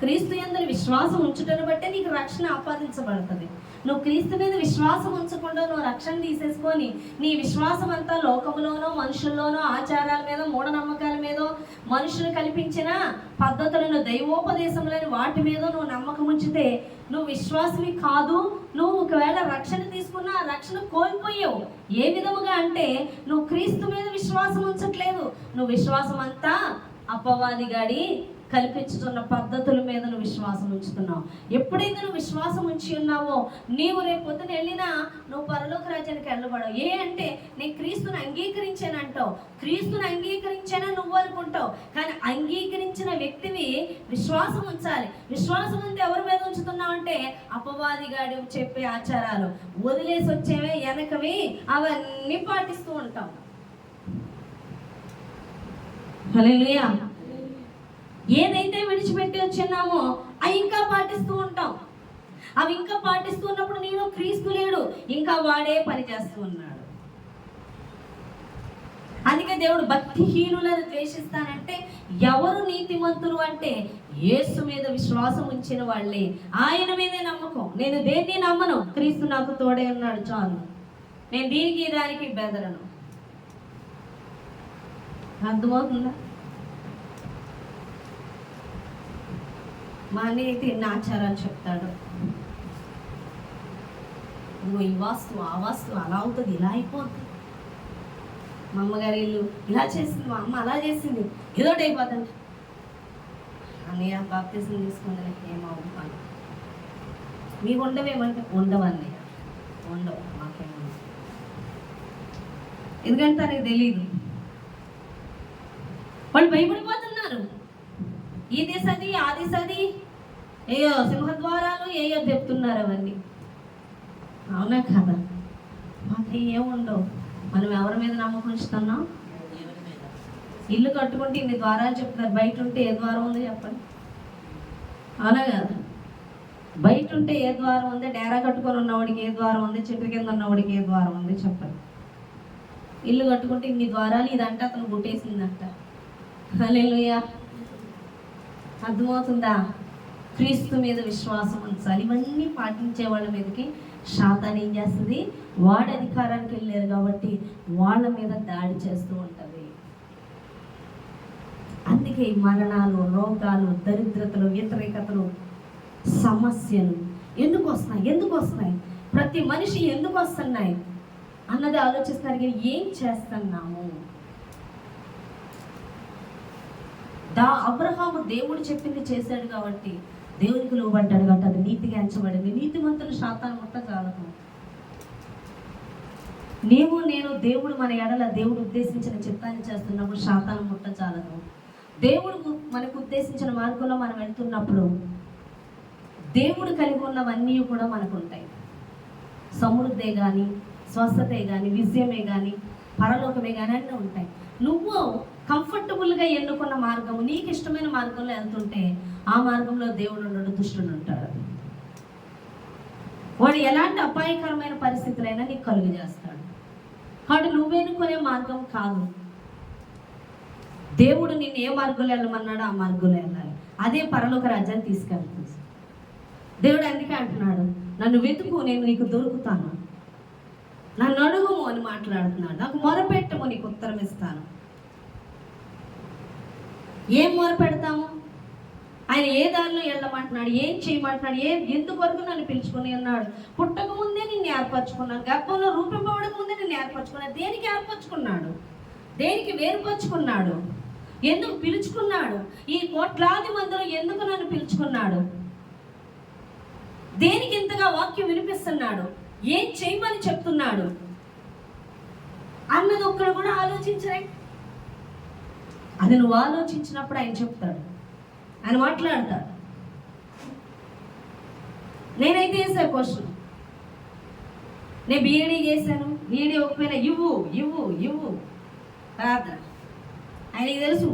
S1: క్రీస్తు యందు విశ్వాసం ఉంచుటను బట్టే నీకు రక్షణ ఆపాదించబడుతుంది. నువ్వు క్రీస్తు మీద విశ్వాసం ఉంచకుండా నువ్వు రక్షణ తీసేసుకొని నీ విశ్వాసం అంతా లోకంలోనో, మనుషుల్లోనో, ఆచారాల మీద, మూఢనమ్మకాల మీదో, మనుషులు కల్పించిన పద్ధతులను, దైవోపదేశములని వాటి మీద నువ్వు నమ్మకం ఉంచితే నువ్వు విశ్వాసవి కాదు. నువ్వు ఒకవేళ రక్షణ తీసుకున్నా ఆ రక్షణ కోల్పోయావు. ఏ విధముగా అంటే నువ్వు క్రీస్తు మీద విశ్వాసం ఉంచట్లేదు, నువ్వు విశ్వాసం అంతా అపవాది గాడి కల్పించుతున్న పద్ధతుల మీద నువ్వు విశ్వాసం ఉంచుతున్నావు. ఎప్పుడైతే నువ్వు విశ్వాసం ఉంచి ఉన్నావో నీవు రేపు పొద్దున వెళ్ళినా నువ్వు పరలోక రాజ్యానికి వెళ్ళబడవు. అంటే నేను క్రీస్తుని అంగీకరించానంటావు, క్రీస్తుని అంగీకరించానా నువ్వు అనుకుంటావు, కానీ అంగీకరించిన వ్యక్తివి విశ్వాసం ఉంచాలి. విశ్వాసం ఉంటే ఎవరి మీద ఉంచుతున్నావు అంటే అపవాదిగాడు చెప్పే ఆచారాలు వదిలేసి వచ్చేవే వెనకవి అవన్నీ పాటిస్తూ ఉంటాం. హల్లెలూయా. ఏదైతే విడిచిపెట్టి వచ్చినామో అవి ఇంకా పాటిస్తూ ఉంటాం. అవి ఇంకా పాటిస్తూ ఉన్నప్పుడు నేను క్రీస్తు లేడు, ఇంకా వాడే పని చేస్తూ ఉన్నాడు. అందుకే దేవుడు భక్తిహీనులను ద్వేషిస్తానంటే ఎవరు నీతిమంతులు అంటే యేసు మీద విశ్వాసం ఉంచిన వాళ్ళే, ఆయన మీదే నమ్మకం. నేను దేన్ని నమ్మను, క్రీస్తు నాకు తోడే ఉన్నాడు చాలు, నేను దీనికి దానికి బెదరను. అర్థమవుతుందా? మా అన్నయ్య అయితే ఎన్ని ఆచారాలు చెప్తాడు. ఈ వాస్తు ఆ వాస్తు అలా అవుతుంది, ఇలా అయిపోతుంది, మా అమ్మగారి ఇల్లు ఇలా చేసింది, మా అమ్మ అలా చేసింది, ఏదోటి అయిపోతుంది. అన్నయ్య బాప్తిజం తీసుకుందని ఏమవుతాను, మీకు ఉండవేమంటే ఉండవు అన్నయ్య, ఉండవు, మాకేమో ఎందుకంటే తనకి తెలియదు. వాళ్ళు భయపడిపోతున్నారు. ఈ దిశది ఆ దిశది, ఏయో సింహద్వారాలు ఏయో చెప్తున్నారు. అవన్నీ అవునా కదా? మాకు ఏముండవు. మనం ఎవరి మీద నమ్మకం ఉంచుతున్నాం? ఇల్లు కట్టుకుంటే ఇన్ని ద్వారాలు చెప్తున్నారు, బయట ఉంటే ఏ ద్వారం ఉందో చెప్పండి. అవునా కదా? బయట ఉంటే ఏ ద్వారం ఉంది, డేరా కట్టుకొని ఉన్నవాడికి ఏ ద్వారం ఉంది, చెట్టు కింద ఉన్నవాడికి ఏ ద్వారం ఉంది చెప్పండి. ఇల్లు కట్టుకుంటే ఇన్ని ద్వారాలు, ఇదంటే అతను గుట్టేసిందంట. హల్లెలూయా. అర్థమవుతుందా? క్రీస్తు మీద విశ్వాసం ఉంచాలి. ఇవన్నీ పాటించే వాళ్ళ మీదకి శాతాన్ ఏం చేస్తుంది, వాడి అధికారానికి వెళ్ళారు కాబట్టి వాళ్ళ మీద దాడి చేస్తూ ఉంటుంది. అందుకే ఈ మరణాలు, రోగాలు, దరిద్రతలు, వ్యతిరేకతలు, సమస్యలు ఎందుకు వస్తున్నాయి, ప్రతి మనిషి ఎందుకు వస్తున్నాయి అన్నది ఆలోచిస్తున్నారు. కానీ ఏం చేస్తున్నాము? అబ్రహాము దేవుడు చెప్పింది చేశాడు కాబట్టి దేవునికి లోబడ్డాడు కాబట్టి అది నీతిగా ఎంచబడింది. నీతిమంతులు శాతాన్ని ముట్ట చాలదు. నేను దేవుడు మన ఎడల దేవుడు ఉద్దేశించిన చిత్తాన్ని చేస్తున్నప్పుడు శాతాన్ని ముట్ట చాలదు. దేవుడు మనకు ఉద్దేశించిన మార్గంలో మనం వెళ్తున్నప్పుడు దేవుడు కలిగి ఉన్నవన్నీ కూడా మనకు ఉంటాయి. సమృద్ధే కానీ, స్వస్థతే కానీ, విజయమే కానీ, పరలోకమే కానీ అన్నీ ఉంటాయి. నువ్వు కంఫర్టబుల్గా ఎన్నుకున్న మార్గము, నీకు ఇష్టమైన మార్గంలో వెళ్తుంటే ఆ మార్గంలో దేవుడు ఉండడు, దుష్టుడు ఉంటాడు. వాడు ఎలాంటి అపాయకరమైన పరిస్థితులైనా నీకు కలుగు చేస్తాడు. కాబట్టి నువ్వెన్నుకునే మార్గం కాదు, దేవుడు నిన్ను ఏ మార్గంలో వెళ్ళమన్నాడో ఆ మార్గంలో వెళ్ళాలి. అదే పరలోక రాజ్యాన్ని తీసుకెళ్తుంది. దేవుడు అందుకే అంటున్నాడు, నన్ను వెతుకు, నేను నీకు దొరుకుతాను, నన్ను అడుగుము అని మాట్లాడుతున్నాడు. నాకు మొరపెట్టము, నీకు ఉత్తరం ఇస్తాను. ఏం మొరపెడతాము? ఆయన ఏ దారిలో వెళ్ళమంటున్నాడు, ఏం చేయమంటున్నాడు, ఎందుకొరకు నన్ను పిలుచుకుని ఉన్నాడు. పుట్టక ముందే నిన్ను ఏర్పరచుకున్నాను, గర్భంలో రూపింపబడక ముందే నిన్ను ఏర్పరచుకున్నాడు. దేనికి ఏర్పరచుకున్నాడు? దేనికి వేరుపరుచుకున్నాడు? ఎందుకు పిలుచుకున్నాడు? ఈ కోట్లాది మందిలో ఎందుకు నన్ను పిలుచుకున్నాడు? దేనికి ఇంతగా వాక్యం వినిపిస్తున్నాడు? ఏం చేయమని చెప్తున్నాడు అన్నది ఒక్కడు కూడా ఆలోచించరే. అది నువ్వు ఆలోచించినప్పుడు ఆయన చెప్తాడు, ఆయన మాట్లాడతాడు. నేనైతే వేసా క్వశ్చన్, నేను బీఈడీ చేశాను, బీఈడీ ఒకపోయినా ఇవ్వు ప్రార్థన. ఆయనకి తెలుసు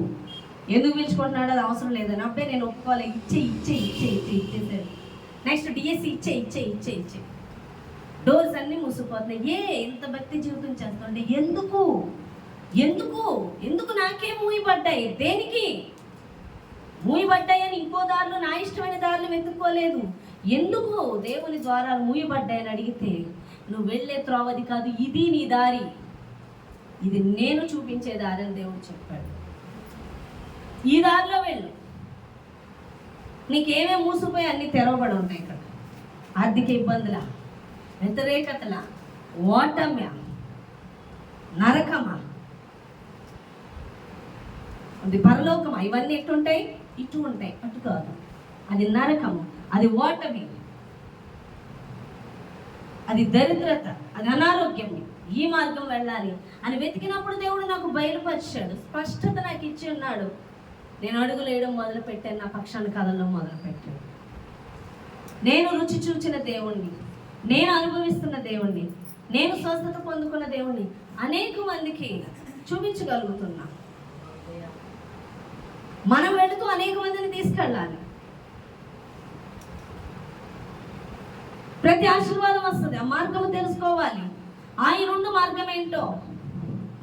S1: ఎందుకు పిలుచుకుంటున్నాడు, అది అవసరం లేదని. అప్పుడే నేను ఒప్పుకోవాలి, ఇచ్చేసాను. నెక్స్ట్ డిఎస్సి ఇచ్చే డోర్స్ అన్నీ మూసిపోతున్నాయి. ఇంత భక్తి జీవితం చేస్తుంటే ఎందుకు నాకే మూయబడ్డాయి? దేనికి మూయబడ్డాయని ఇంకో దారులు, నా ఇష్టమైన దారులు వెతుక్కోలేదు. ఎందుకు దేవుని ద్వారాలు మూయబడ్డాయని అడిగితే, నువ్వు వెళ్ళే త్రోవది కాదు, ఇది నీ దారి, ఇది నేను చూపించే దారి అని దేవుడు చెప్పాడు. ఈ దారిలో వెళ్ళు, నీకేమేమి మూసిపోయి అన్నీ తెరవబడి ఉంటాయి. ఇక్కడ ఆర్థిక ఇబ్బందుల, వ్యతిరేకతల, ఓటమ్య, నరకమా, అది పరలోకమా, ఇవన్నీ ఎట్టుంటాయి? ఇటు ఉంటాయి, అటు కాదు. అది నరకము, అది ఓటమి. అది దరిద్రత, అది అనారోగ్యం, ఈ మార్గం వెళ్ళాలి అని వెతికినప్పుడు దేవుడు నాకు బయలుపరిచాడు, స్పష్టత నాకు ఇచ్చి ఉన్నాడు. నేను అడుగులు వేయడం మొదలు పెట్టాను, నా పక్షాన్ని కదలడం మొదలు పెట్టాను. నేను రుచి చూచిన దేవుణ్ణి, నేను అనుభవిస్తున్న దేవుణ్ణి, నేను స్వస్థత పొందుకున్న దేవుణ్ణి అనేక మందికి చూపించగలుగుతున్నా. మనం వెళుతూ అనేక మందిని తీసుకెళ్ళాలి. ప్రతి ఆశీర్వాదం వస్తుంది, ఆ మార్గం తెలుసుకోవాలి. ఆయన ఉండు మార్గం ఏంటో,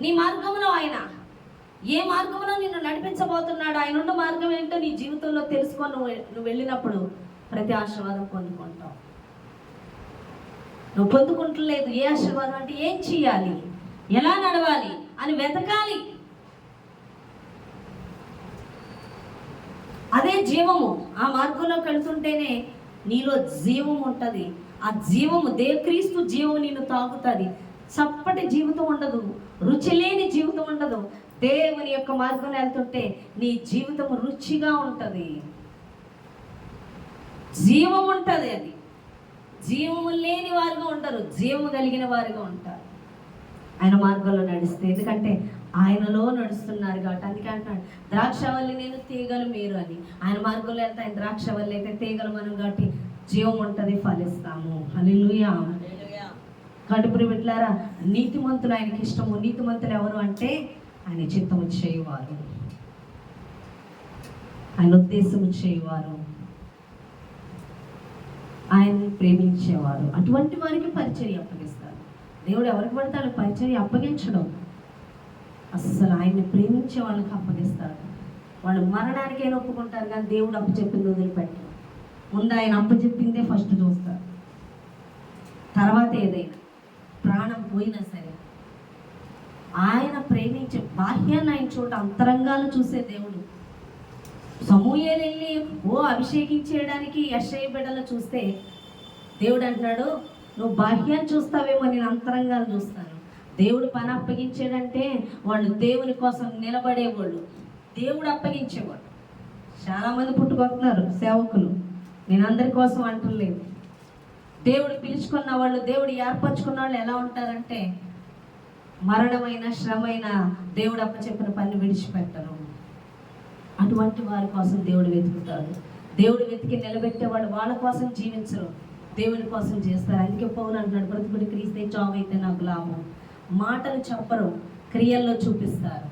S1: నీ మార్గంలో ఆయన ఏ మార్గంలో నిన్ను నడిపించబోతున్నాడు, ఆయన ఉండు మార్గం ఏంటో నీ జీవితంలో తెలుసుకొని నువ్వు వెళ్ళినప్పుడు ప్రతి ఆశీర్వాదం పొందుకుంటావు. నువ్వు పొందుకుంటలేదు ఏ ఆశీర్వాదం అంటే ఏం చేయాలి, ఎలా నడవాలి అని వెతకాలి. అదే జీవము. ఆ మార్గంలోకి వెళ్తుంటేనే నీలో జీవం ఉంటుంది. ఆ జీవము క్రీస్తు జీవము నిన్ను తాగుతుంది. చప్పటి జీవితం ఉండదు, రుచి లేని జీవితం ఉండదు. దేవుని యొక్క మార్గంలో వెళ్తుంటే నీ జీవితం రుచిగా ఉంటుంది, జీవం ఉంటుంది. అది జీవము లేని వారుగా ఉంటారు, జీవము కలిగిన వారుగా ఉంటారు ఆయన మార్గంలో నడిస్తే. ఎందుకంటే ఆయనలో నడుస్తున్నారు కాబట్టి. అందుకే అంటున్నాడు, ద్రాక్షవల్లి నేను, తీగలు మీరు అని. ఆయన మార్గంలో వెళ్తే ఆయన ద్రాక్షవల్లి అయితే, తీగలు మనం కాబట్టి జీవం ఉంటుంది, ఫలిస్తాము. హల్లెలూయా. కడుపుని బిడ్డలారా, నీతిమంతులు ఆయనకి ఇష్టము. నీతిమంతులు ఎవరు అంటే ఆయన చిత్తము చేయవారు, ఆయన ఉద్దేశము చేయవారు, ఆయన్ని ప్రేమించేవారు. అటువంటి వారికి పరిచర్య అప్పగిస్తారు. దేవుడు ఎవరికి పడతాడు పరిచర్య అప్పగించడం. అస్సలు ఆయన్ని ప్రేమించే వాళ్ళకి అప్పగిస్తాడు. వాళ్ళు మరణానికైనా ఒప్పుకుంటారు, కానీ దేవుడు అప్పచెప్పింది వదిలిపెట్టరు. ముందు ఆయన అప్పచెప్పిందే ఫస్ట్ చూస్తారు, తర్వాత ఏదైనా ప్రాణం పోయినా సరే. ఆయన ప్రేమించే బాహ్యాన్ని ఆయన చోట అంతరంగాలు చూసే దేవుడు. సమూయేలు వెళ్ళి అభిషేకించేయడానికి యెషయా బిడ్డలు చూస్తే దేవుడు అంటున్నాడు, నువ్వు బాహ్యాన్ని చూస్తావేమో, నేను అంతరంగాలు చూస్తాను. దేవుడు పని అప్పగించాడంటే వాళ్ళు దేవుని కోసం నిలబడేవాళ్ళు, దేవుడు అప్పగించేవాడు. చాలామంది పుట్టుకొస్తున్నారు సేవకులు, నేను అందరి కోసం అంటలేదు. దేవుడు పిలుచుకున్న వాళ్ళు, దేవుడు ఏర్పరచుకున్న వాళ్ళు ఎలా ఉంటారంటే మరణమైన శ్రమైన దేవుడు అప్పచెప్పిన పని విడిచిపెట్టరు. అటువంటి వారి కోసం దేవుడు వెతుకుతాడు. దేవుడు వెతికి నిలబెట్టేవాడు వాళ్ళ కోసం జీవించరు, దేవుని కోసం చేస్తారు. అందుకే పౌలు అంటున్నాడు, బ్రతుకుడు క్రీస్తే, చావు అయితే నాకు లాభం. మాటలు చెప్పరు, క్రియల్లో చూపిస్తారు.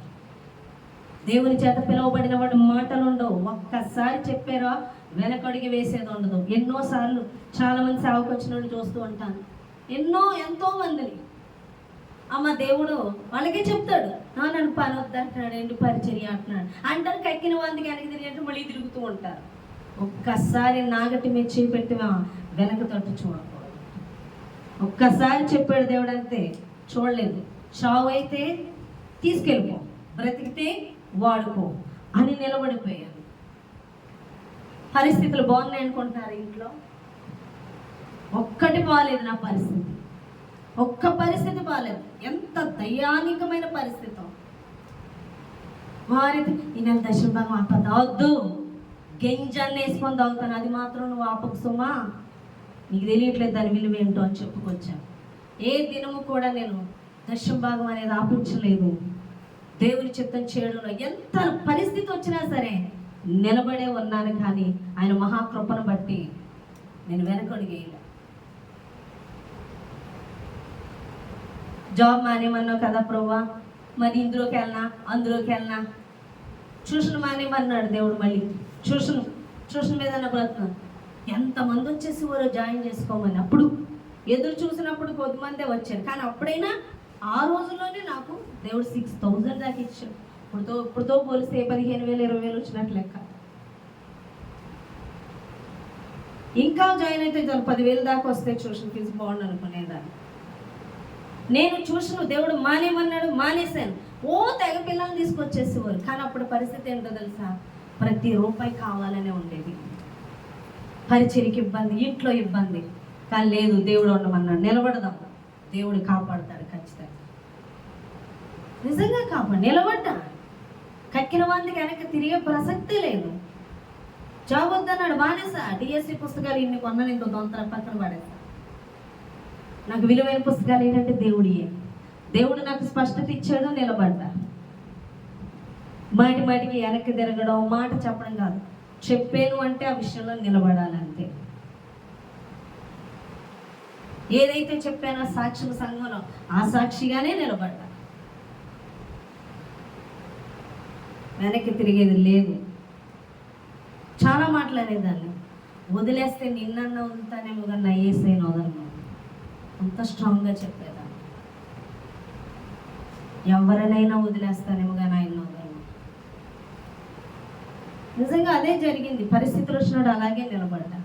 S1: దేవుని చేత పిలువబడిన వాడు మాటలు ఉండవు. ఒక్కసారి చెప్పారా వెనకడిగి వేసేది ఉండదు. ఎన్నోసార్లు చాలామంది సేవకు వచ్చిన వాళ్ళు చూస్తూ ఉంటాను, ఎంతో మందిని. అమ్మ దేవుడు వాళ్ళకే చెప్తాడు, నన్ను పని వద్దంటున్నాడు, ఏంటి పరిచర్య అంటున్నాడు అంటారు. కక్కిన మందికి వెనక్కి తిరిగినట్టు మళ్ళీ తిరుగుతూ ఉంటారు. ఒక్కసారి నాగటి మీద చేపెట్టి వెనక తట్టు చూడకూడదు. ఒక్కసారి చెప్పాడు దేవుడు, అంతే, చూడలేదు. చావు అయితే తీసుకెళ్ళిపో, బ్రతికితే వాడుకో అని నిలబడిపోయాను. పరిస్థితులు బాగున్నాయి అనుకుంటున్నారు ఇంట్లో? ఒక్కటి బాగాలేదు నా పరిస్థితి, ఒక్క పరిస్థితి బాగాలేదు. ఎంత దయానికమైన పరిస్థితి. వారి ఈ నెల దశమ భాగం అప్ప తాగొద్దు, గింజాన్ని వేసుకొని తాగుతాను, అది మాత్రం నువ్వు ఆపకు సుమా, నీకు తెలియట్లేదు దాని విలువ ఏంటో అని చెప్పుకొచ్చాను. ఏ దినము కూడా నేను దశమ భాగం అనేది ఆపించలేదు. దేవుని చిత్తం చేయడంలో ఎంత పరిస్థితి వచ్చినా సరే నిలబడే ఉన్నాను. కానీ ఆయన మహాకృపను బట్టి నేను వెనకడుగేయలే. జాబ్ మానేమన్నావు కదా ప్రభువా, మరి ఇందులోకి వెళ్ళినా అందులోకి వెళ్ళినా. ట్యూషన్ మానేమన్నాడు దేవుడు, మళ్ళీ ట్యూషన్ మీద బ్రతున్నాను. ఎంతమంది వచ్చేసి వారు జాయిన్ చేసుకోమని అప్పుడు ఎదురు చూసినప్పుడు కొద్దిమందే వచ్చారు. కానీ అప్పుడైనా ఆ రోజుల్లోనే నాకు దేవుడు 6,000 దాకా ఇచ్చాడు. ఇప్పుడుతో పోలిస్తే 15,000 20,000 వచ్చినట్లు లెక్క. ఇంకా జాయిన్ అయితే 10,000 దాకా వస్తే ట్యూషన్ ఫీజు బాగుండు అనుకునేదాన్ని. నేను ట్యూషన్ దేవుడు మానేమన్నాడు, మానేశాను. తెగ పిల్లల్ని తీసుకొచ్చేసేవారు. కానీ అప్పుడు పరిస్థితి ఏంటో తెలుసా, ప్రతి రూపాయి కావాలనే ఉండేది. పరిచర్యకి ఇబ్బంది, ఇంట్లో ఇబ్బంది. కానీ లేదు, దేవుడు ఉండమన్నాడు, నిలబడదాం, దేవుడు కాపాడుతాడు ఖచ్చితంగా. నిజంగా నిలబడ్డా. కక్కిన మందికి వెనక్కి తిరిగే ప్రసక్తే లేదు. జాబ్ వద్దన్నాడు, మానేసా. డిఎస్సి పుస్తకాలు ఇన్ని కొన్నాను, ఇంకో దొంతర పక్కన పడేసా. నాకు విలువైన పుస్తకాలు ఏంటంటే దేవుడియే. దేవుడు నాకు స్పష్టత ఇచ్చాడు, నిలబడ్డా. మాటికి వెనక్కి తిరగడం, మాట చెప్పడం కాదు. చెప్పాను అంటే ఆ విషయంలో నిలబడాలంతే. ఏదైతే చెప్పానో సాక్షి సంఘంలో ఆ సాక్షిగానే నిలబడ్డా. వెనక్కి తిరిగేది లేదు. చాలా మాట్లాడేదాన్ని, వదిలేస్తే నిన్నన్నా వదులుతానేమో కానీ నా యేసయ్యను వదలను, అంత స్ట్రాంగ్గా చెప్పేదాన్ని. ఎవరినైనా వదిలేస్తానేమో కానీ ఆయన వదలను. నిజంగా అదే జరిగింది. పరిస్థితులు వచ్చినాడు అలాగే నిలబడ్డా.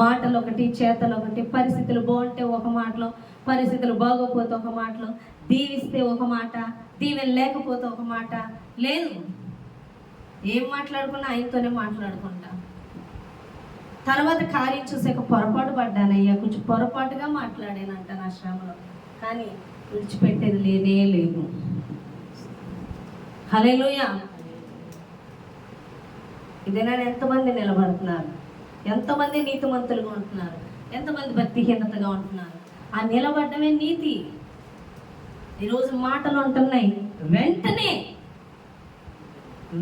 S1: మాటలు ఒకటి, చేతలు ఒకటి. పరిస్థితులు బాగుంటే ఒక మాటలో, పరిస్థితులు బాగోకపోతే ఒక మాటలో, దీవిస్తే ఒక మాట, దీవెన లేకపోతే ఒక మాట. లేదు, ఏం మాట్లాడుకున్నా ఆయనతోనే మాట్లాడుకుంటా. తర్వాత కార్యం చూసాక పొరపాటు పడ్డానయ్యా, కొంచెం పొరపాటుగా మాట్లాడానంట నా శ్రమలో, కానీ విడిచిపెట్టేది లేనే లేదు. హల్లెలూయా. ఇదేనా? ఎంతమంది నిలబడుతున్నారు, ఎంతమంది నీతిమంతులుగా ఉంటున్నారు, ఎంతమంది భక్తిహీనతగా ఉంటున్నారు. ఆ నిలబడమే నీతి. ఈరోజు మాటలు ఉంటున్నాయి,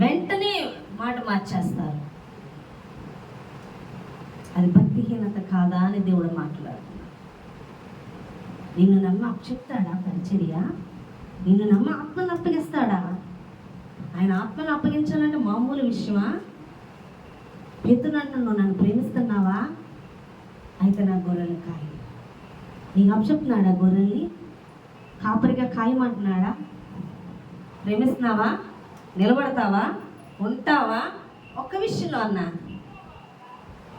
S1: వెంటనే మాట మార్చేస్తారు. అది భక్తిహీనత కాదా అని దేవుడు మాట్లాడుతున్నాడు. నిన్ను నమ్మ అప్పచెప్తాడా పరిచర్య? నిన్ను నమ్మ ఆత్మను అప్పగిస్తాడా? ఆయన ఆత్మను అప్పగించాలంటే మామూలు విషయమా? పెద్దునంటే నువ్వు నన్ను ప్రేమిస్తున్నావా? అయితే నా గొర్రెలు కాయి. నీకు అప్పచెప్తున్నాడా? గొర్రెల్ని కాపరిగా కాయమంటున్నాడా? ప్రేమిస్తున్నావా? నిలబడతావా? ఉంటావా? ఒక్క విషయంలో అన్నా.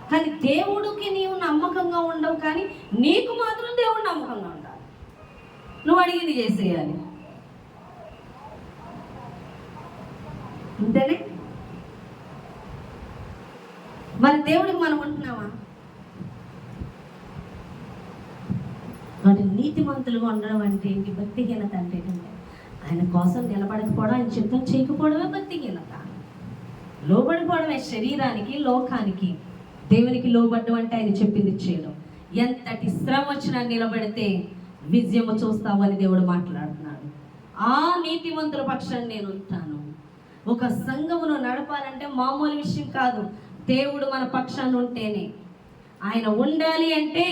S1: కానీ దేవుడికి నీవు నమ్మకంగా ఉండవు, కానీ నీకు మాత్రం దేవుడు నమ్మకంగా ఉండాలి. నువ్వు అడిగింది చేసేయాలి, అంతేనే. మరి దేవుడికి మనం ఉంటున్నావా? వాటి నీతిమంతులుగా ఉండడం అంటే ఏంటి? భక్తిహీనత అంటే ఏంటంటే ఆయన కోసం నిలబడకపోవడం, ఆయన చిత్తం చేయకపోవడమే భక్తిహీనత. లోబడిపోవడమే శరీరానికి, లోకానికి. దేవునికి లోబడ్డం అంటే ఆయన చెప్పింది చేయడం. ఎంతటి శ్రమ వచ్చినా నిలబడితే విజయము చూస్తామని దేవుడు మాట్లాడుతున్నాడు. ఆ నీతిమంతుల పక్షాన్ని నేను ఉంటాను. ఒక సంఘమును నడపాలంటే మామూలు విషయం కాదు. దేవుడు మన పక్షాన్ని ఉంటేనే. ఆయన ఉండాలి అంటే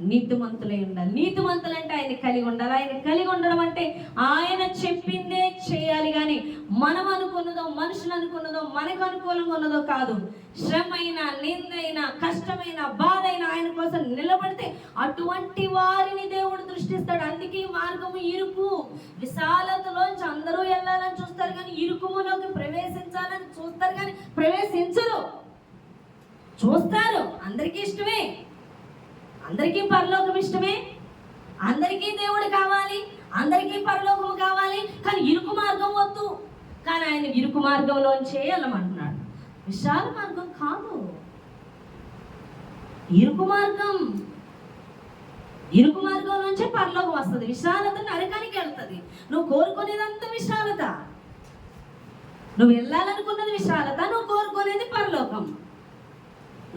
S1: నీతిమంతులై ఉండాలి. నీతిమంతులు అంటే ఆయన కలిగి ఉండాలి. ఆయన కలిగి ఉండడం అంటే ఆయన చెప్పిందే చేయాలి, కానీ మనం అనుకున్నదో, మనుషులు అనుకున్నదో, మనకు అనుకూలంగా ఉన్నదో కాదు. శ్రమైన, నిందైన, కష్టమైన, బాధ అయినా ఆయన కోసం నిలబడితే అటువంటి వారిని దేవుడు దృష్టిస్తాడు. అందుకే ఈ మార్గము ఇరుకు. విశాలతలోంచి అందరూ వెళ్ళాలని చూస్తారు, కానీ ఇరుకులోకి ప్రవేశించాలని చూస్తారు, కానీ ప్రవేశించరు. చూస్తారు, అందరికీ ఇష్టమే, అందరికీ పరలోకం ఇష్టమే, అందరికీ దేవుడు కావాలి, అందరికీ పరలోకం కావాలి, కానీ ఇరుకు మార్గం వద్దు. కానీ ఆయన ఇరుకు మార్గంలోంచే వెళ్ళమంటున్నాడు. విశాల మార్గం కాదు, ఇరుకు మార్గంలోంచే పరలోకం వస్తుంది. విశాలత నరకానికి వెళ్తుంది. నువ్వు కోరుకునేదంతా విశాలత, నువ్వు వెళ్ళాలనుకున్నది విశాలత, నువ్వు కోరుకునేది పరలోకం.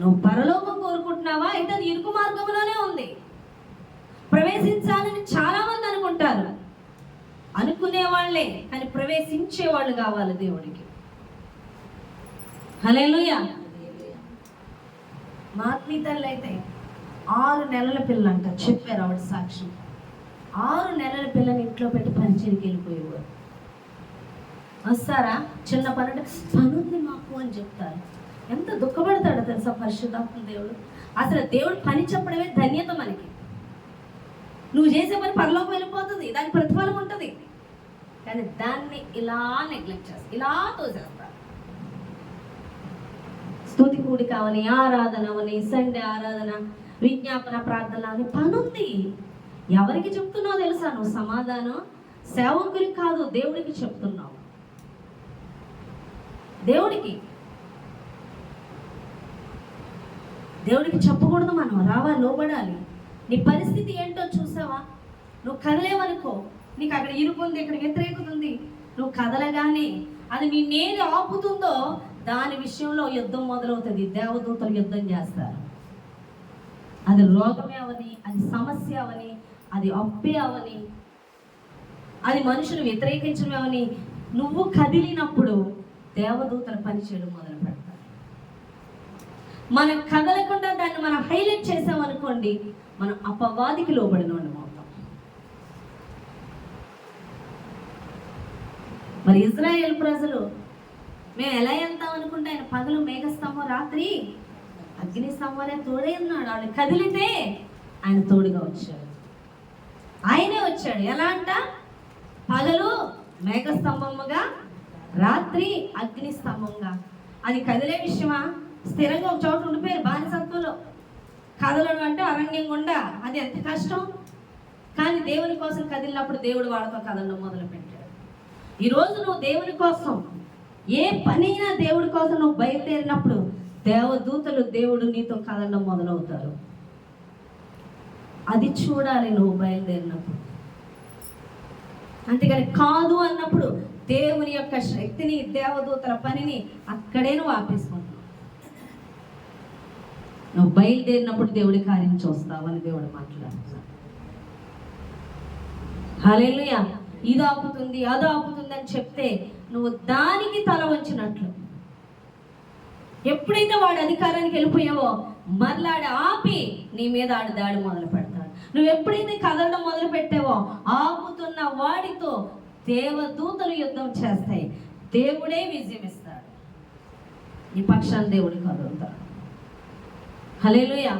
S1: నువ్వు పరలోకం కోరుకుంటున్నావా? అయితే అది ఇరుకు మార్గంలోనే ఉంది. ప్రవేశించాలని చాలా మంది అనుకుంటారు, అనుకునేవాళ్లే, కానీ ప్రవేశించేవాళ్ళు కావాలి దేవుడికి. హల్లెలూయా. మా ఆత్మీయులు అయితే 6 నెలల పిల్లంట చెప్పారు ఆవిడ సాక్ష్యం. 6 నెలల పిల్లని ఇంట్లో పెట్టి పరిచయకి వెళ్ళిపోయేవారు. వస్తారా? చిన్న పనుంది మాకు అని చెప్తారు. ఎంత దుఃఖపడతాడో తెలుసా పరిశుద్ధాత్మ దేవుడు. అసలు దేవుడు పని చెప్పడమే ధన్యత మనకి. నువ్వు చేసే పని పరలోకం వెళ్ళిపోతుంది, దానికి ప్రతిఫలం ఉంటుంది, కానీ దాన్ని ఇలా నెగ్లెక్ట్ చేస్తారు, ఇలా తోసేస్తారు. స్తుతి కూడి కావని, ఆరాధన అవని, సండే ఆరాధన, విజ్ఞాపన ప్రార్థన అని పనుంది. ఎవరికి చెప్తున్నావు తెలుసా? నువ్వు సమాధానం సేవకుడికి కాదు, దేవుడికి చెప్తున్నావు. దేవుడికి చెప్పకూడదు. మనం రావాలి, లోబడాలి. నీ పరిస్థితి ఏంటో చూసావా? నువ్వు కదలేవనుకో, నీకు అక్కడ ఇరుకుంది, ఇక్కడ వ్యతిరేకత ఉంది. నువ్వు కదలగానే అది నిన్నేది ఆపుతుందో దాని విషయంలో యుద్ధం మొదలవుతుంది. దేవదూతలు యుద్ధం చేస్తారు. అది రోగమే అవని, అది సమస్య అవని, అది అప్పే అవని, అది మనుషులు వ్యతిరేకించడం అవని, నువ్వు కదిలినప్పుడు దేవదూతలు పనిచేయడం మొదలు పెడతారు. మనం కదలకుండా దాన్ని మనం హైలైట్ చేసామనుకోండి, మనం అపవాదికి లోబడిన వాళ్ళం అవుతాం. మరి ఇజ్రాయేల్ ప్రజలు మేము ఎలా వెళ్తాం అనుకుంటే, ఆయన పగలు మేఘస్తంభం, రాత్రి అగ్ని స్తంభాలే తోడే ఉన్నాడు. వాళ్ళు కదిలితే ఆయన తోడుగా వచ్చాడు. ఆయనే వచ్చాడు. ఎలా అంట? పగలు మేఘస్తంభముగా, రాత్రి అగ్ని స్తంభంగా. అది కదిలే విషయమా? స్థిరంగా ఒక చోట ఉండిపోయారు బానిసత్వంలో. కదలడం అంటే అరణ్యం గుండా, అది ఎంత కష్టం. కానీ దేవుని కోసం కదిలినప్పుడు దేవుడు వాళ్ళతో కదలడం మొదలు పెట్టాడు. ఈరోజు నువ్వు దేవుని కోసం ఏ పనైనా దేవుడి కోసం నువ్వు బయలుదేరినప్పుడు దేవదూతలు దేవుడు నీతో కదలడం మొదలవుతారు. అది చూడాలి నువ్వు బయలుదేరినప్పుడు. అంతేగాని కాదు అన్నప్పుడు దేవుని యొక్క శక్తిని, దేవదూతల పనిని అక్కడే నువ్వు ఆపేసుకుంటున్నావు. నువ్వు బయలుదేరినప్పుడు దేవుడి కార్యం చూస్తావని దేవుడు మాట్లాడుతున్నాడు. హల్లెలూయా. ఇది ఆపుతుంది, అది ఆపుతుంది అని చెప్తే నువ్వు దానికి తల వంచినట్లు. ఎప్పుడైతే వాడి అధికారానికి వెళ్ళిపోయావో మరలాడు ఆపి నీ మీద ఆడు దాడి మొదలు పెడతాడు. నువ్వు ఎప్పుడైతే కదలడం మొదలు పెట్టావో ఆపుతున్న వాడితో దేవదూతలు యుద్ధం చేస్తాయి. దేవుడే విజయం ఇస్తాడు. నీ పక్షాన్ని దేవుడు కదులుతాడు. హల్లెలూయా.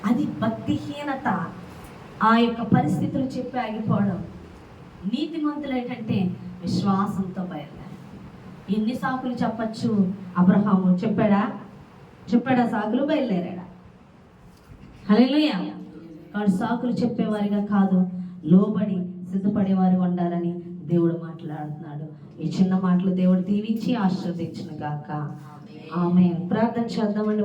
S1: అది భక్తిహీనత. ఆ యొక్క పరిస్థితులు చెప్పి ఆగిపోవడం. నీతిమంతులు ఏంటంటే విశ్వాసంతో బయలుదేరారు. ఎన్ని సాకులు చెప్పచ్చు? అబ్రహాము చెప్పాడా సాకులు? బయలుదేరాడా? హల్లెలూయా. వాడు సాకులు చెప్పేవారిగా కాదు, లోబడి సిద్ధపడేవారు ఉండాలని దేవుడు మాట్లాడుతున్నాడు. ఈ చిన్న మాటలు దేవుడు దీవించి ఆశీర్వదించును గాక. ఆమేన్. ప్రార్థన చేద్దామండి.